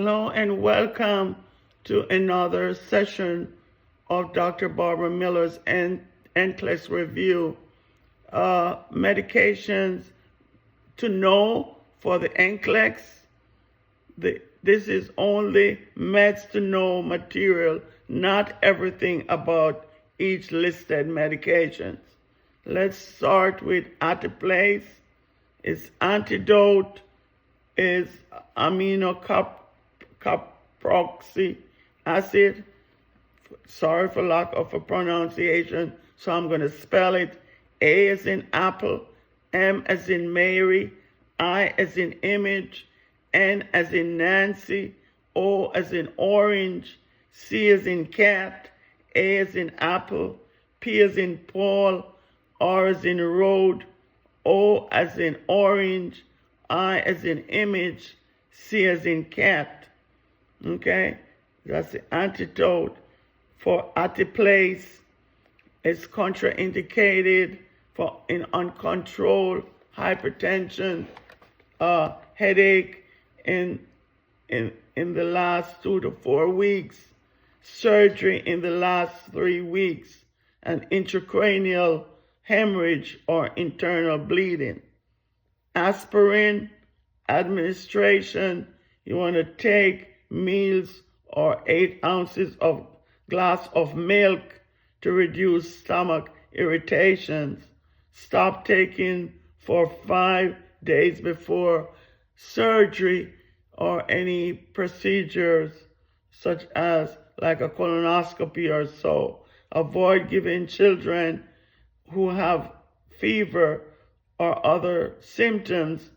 Hello and welcome to another session of Dr. Barbara Miller's NCLEX review. Medications to know for the NCLEX. This is only meds to know material, not everything about each listed medications. Let's start with Atiplace. Its antidote is aminocarboxy acid. Sorry for lack of a pronunciation, so I'm going to spell it. A as in apple, M as in Mary, I as in image, N as in Nancy, O as in orange, C as in cat, A as in apple, P as in Paul, R as in road, O as in orange, I as in image, C as in cat. Okay, that's the antidote for Atiplace. It's contraindicated for in uncontrolled hypertension, headache in the last 2 to 4 weeks, surgery in the last 3 weeks, and intracranial hemorrhage or internal bleeding. Aspirin administration, you want to take meals or 8 ounces of glass of milk to reduce stomach irritations. Stop taking for 5 days before surgery or any procedures such as like a colonoscopy or so. Avoid giving children who have fever or other symptoms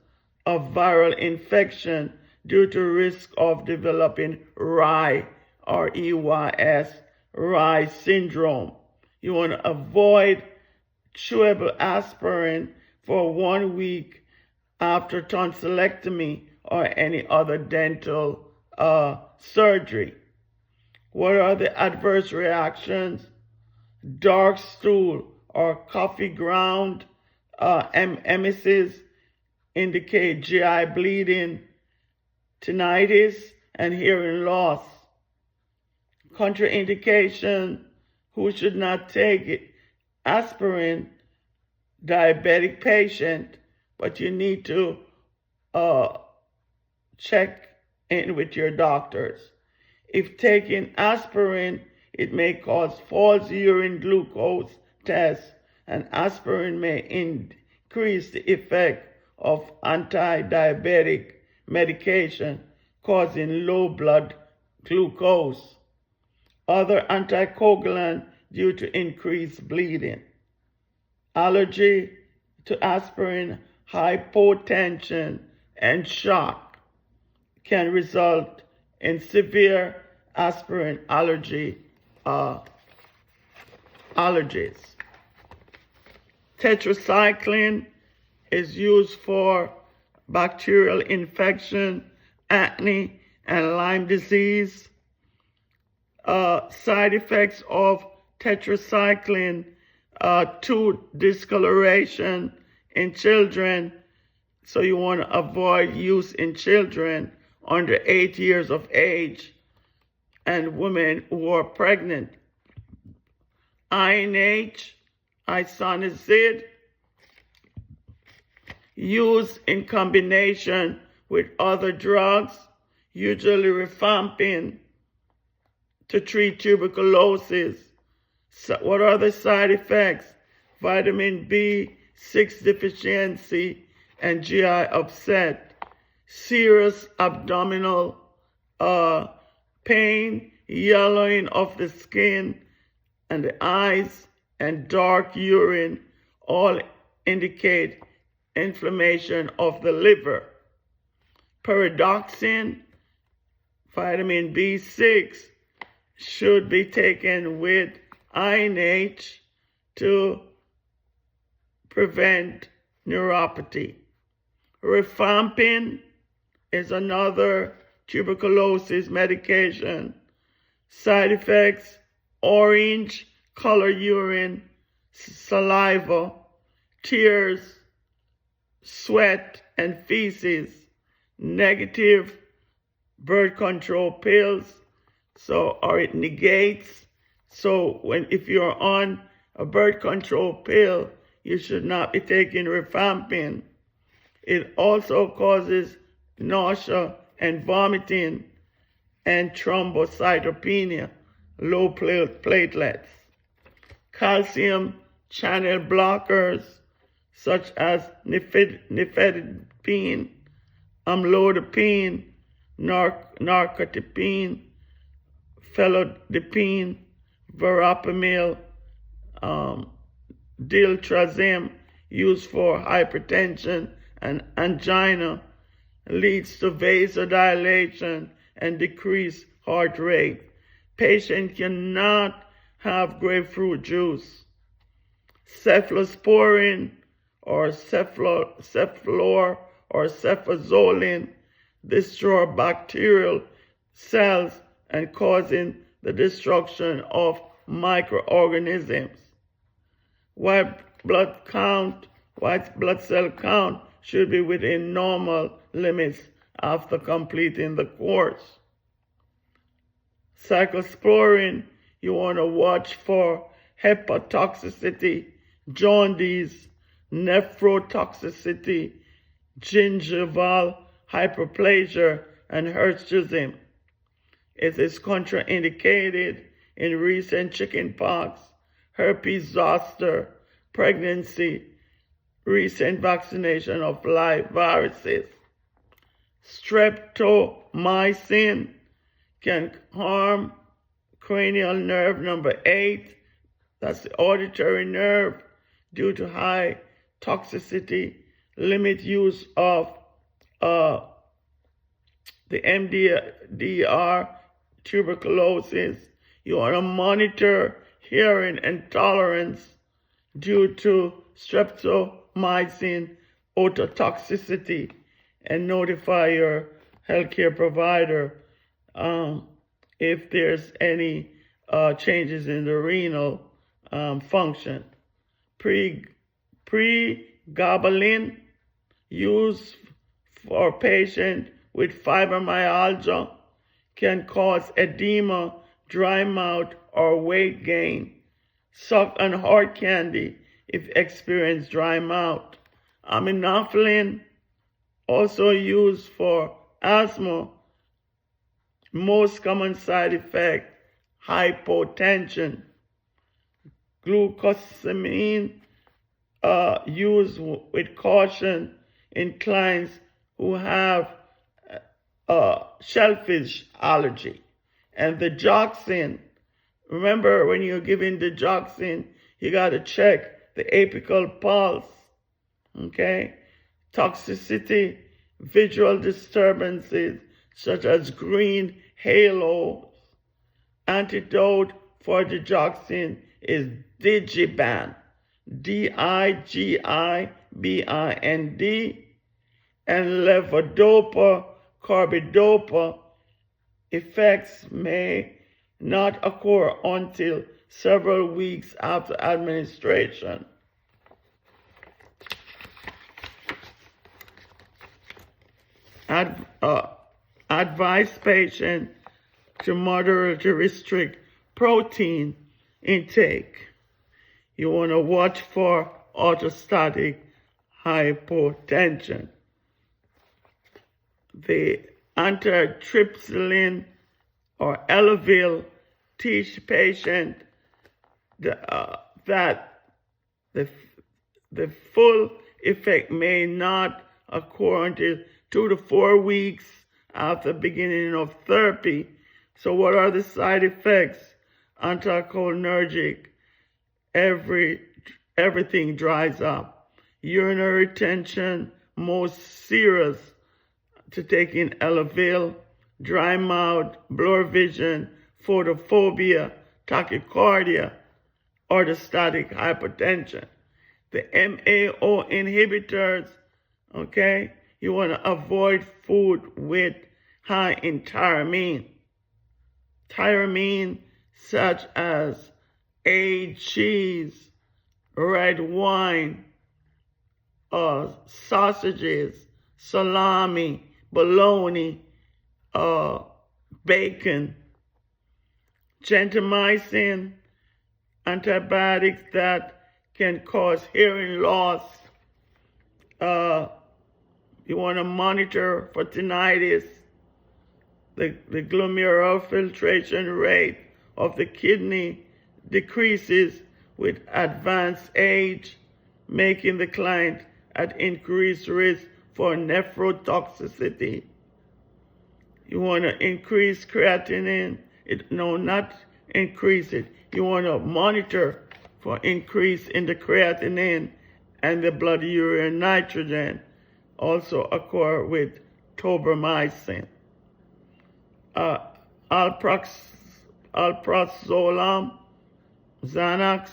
of viral infection due to risk of developing REYS, R-E-Y-S, REYS syndrome. You want to avoid chewable aspirin for 1 week after tonsillectomy or any other dental surgery. What are the adverse reactions? Dark stool or coffee ground emesis indicate GI bleeding, tinnitus, and hearing loss. Contraindication, who should not take it? Aspirin, diabetic patient, but you need to check in with your doctors. If taking aspirin, it may cause false urine glucose tests, and aspirin may increase the effect of anti-diabetic medication, causing low blood glucose. Other anticoagulant due to increased bleeding. Allergy to aspirin, hypotension, and shock can result in severe aspirin allergies. Tetracycline is used for bacterial infection, acne, and Lyme disease. Side effects of tetracycline, tooth discoloration in children, so you want to avoid use in children under 8 years of age and women who are pregnant. INH, isoniazid, used in combination with other drugs, usually rifampin, to treat tuberculosis. So what are the side effects? Vitamin B6 deficiency and GI upset, serious abdominal pain, yellowing of the skin and the eyes, and dark urine all indicate inflammation of the liver. Pyridoxine, vitamin B6, should be taken with INH to prevent neuropathy. Rifampin is another tuberculosis medication. Side effects: orange color urine, saliva, tears, sweat, and feces. Negative birth control pills, or it negates. So if you're on a birth control pill, you should not be taking rifampin. It also causes nausea and vomiting and thrombocytopenia, low platelets. Calcium channel blockers such as nifedipine, amlodipine, narcotipine, felodipine, verapamil, diltrazim, used for hypertension and angina, leads to vasodilation and decreased heart rate. Patient cannot have grapefruit juice. Cephalosporin or cefalor or cefazolin destroy bacterial cells and causing the destruction of microorganisms. White blood cell count should be within normal limits after completing the course. Cyclosporin, you want to watch for hepatotoxicity, jaundice, nephrotoxicity, gingival hyperplasia, and hirsutism. It is contraindicated in recent chickenpox, herpes zoster, pregnancy, recent vaccination of live viruses. Streptomycin can harm cranial nerve number 8, that's the auditory nerve, due to high toxicity. Limit use of the MDR tuberculosis. You want to monitor hearing intolerance due to streptomycin ototoxicity and notify your healthcare provider if there's any changes in the renal function. Pregabalin, used for patients with fibromyalgia, can cause edema, dry mouth, or weight gain. Suck on hard candy if experience dry mouth. Aminophylline, also used for asthma. Most common side effect, hypotension. Glucosamine, used with caution in clients who have shellfish allergy. And the digoxin, remember when you're giving the digoxin, you got to check the apical pulse, okay? Toxicity, visual disturbances such as green halos. Antidote for the digoxin is Digiban, Digibind, and levodopa, carbidopa. Effects may not occur until several weeks after administration. Advise patient to moderately restrict protein intake. You want to watch for orthostatic hypotension. The antitrypsin or Elavil teach patient that the full effect may not occur until 2 to 4 weeks after beginning of therapy. So what are the side effects? Anticholinergic, everything dries up. Urinary retention, most serious to taking Elavil. Dry mouth, blurred vision, photophobia, tachycardia, orthostatic hypotension. The MAO inhibitors, okay, you want to avoid food with high in tyramine. Tyramine such as aged cheese, red wine, sausages, salami, bologna, bacon, gentamicin, antibiotics that can cause hearing loss. You want to monitor for tinnitus. The glomerular filtration rate of the kidney decreases with advanced age, making the client at increased risk for nephrotoxicity. You want to increase creatinine. Not increase it. You want to monitor for increase in the creatinine and the blood urea nitrogen. Also occur with tobramycin. Alprazolam, Xanax.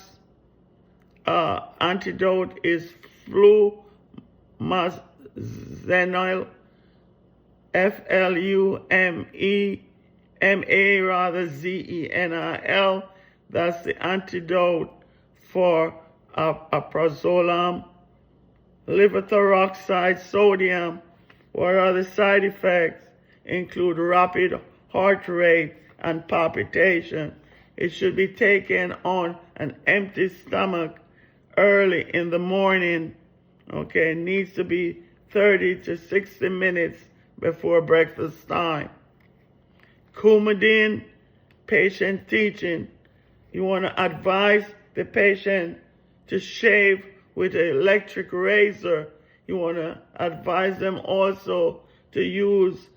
Antidote is flumazenil, Zenil. That's the antidote for alprazolam. Levothyroxide sodium. What are the side effects? Include rapid heart rate and palpitation. It should be taken on an empty stomach early in the morning. Okay, it needs to be 30 to 60 minutes before breakfast time. Coumadin, patient teaching. You want to advise the patient to shave with an electric razor. You want to advise them also to use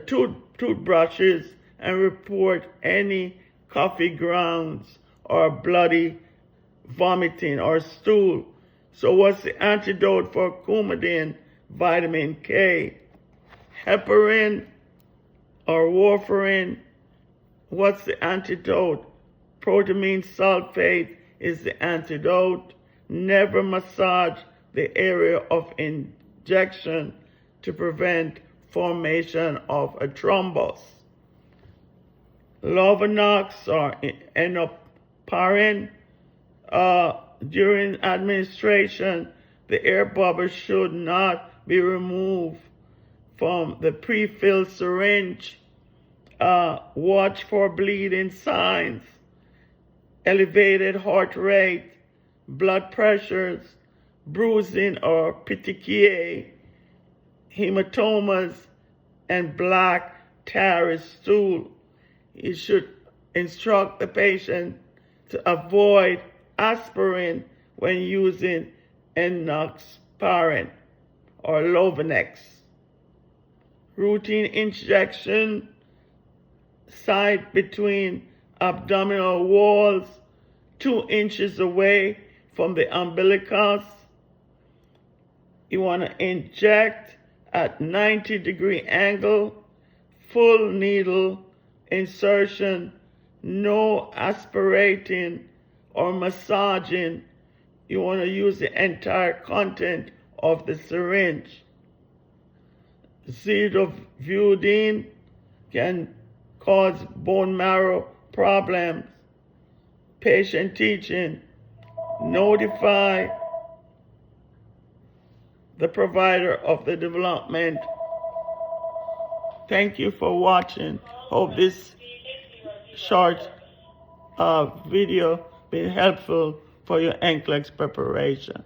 toothbrushes and report any coffee grounds or bloody vomiting or stool. So what's the antidote for coumadin? Vitamin K. Heparin or warfarin. What's the antidote? Protamine sulfate is the antidote. Never massage the area of injection to prevent formation of a thrombus. Lovenox or enoparin. During administration, the air bubble should not be removed from the pre-filled syringe. Watch for bleeding signs, elevated heart rate, blood pressures, bruising or petechiae, hematomas, and black tarry stool. You should instruct the patient to avoid aspirin when using enoxaparin or Lovenox. Routine injection site between abdominal walls, 2 inches away from the umbilicus. You want to inject at 90-degree angle, full needle insertion, no aspirating or massaging. You want to use the entire content of the syringe. Zidovudine can cause bone marrow problems. Patient teaching. Notify the provider of the development. Thank you for watching. Hope this short video been helpful for your NCLEX preparation.